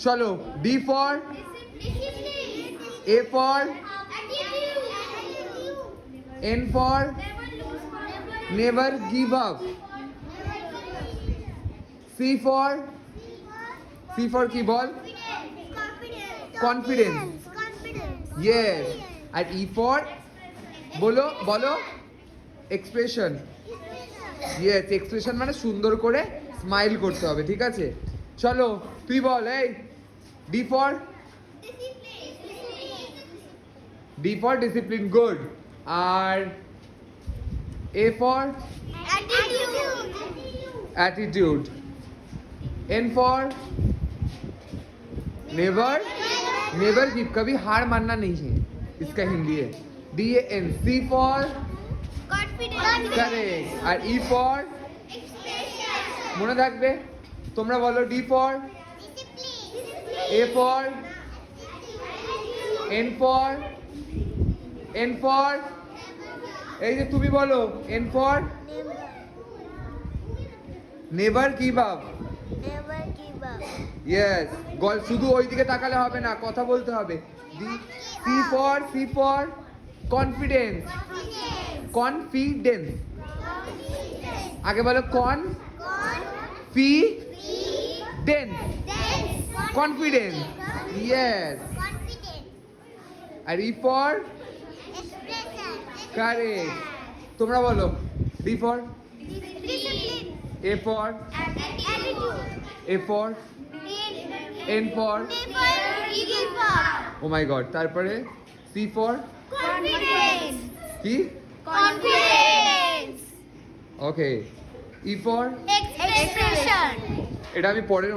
চলো, D for A for N for never give up, C for কি বল? Confidence. Yes. আর E for বলো বলো এক্সপ্রেশন। ইয়েস, এক্সপ্রেশন মানে সুন্দর করে স্মাইল করতে হবে, ঠিক আছে? চলো তুই বল। এই ডি ফর ডিসিপ্লিন, গুড। আর A for attitude, N for never give, कभी हार मानना नहीं है, इसका हिंदी है D A N. C for correct. और ई फॉर মনে থাকবে, তোমরা বলো। D for A for N for এই যে তুমি বলো N for never give up. Yes, গল শুধু ওই দিকে তাকালে হবে না, কথা বলতে হবে। সি ফর কনফিডেন্স, আগে বলো কনফিডেন্স। ইয়েস। আর ই ফর কারেক্ট। তোমরা বলো D for A for N for oh my God. তারপরে সি ফর কি? ওকে। E for Expression. এটা আমি পরের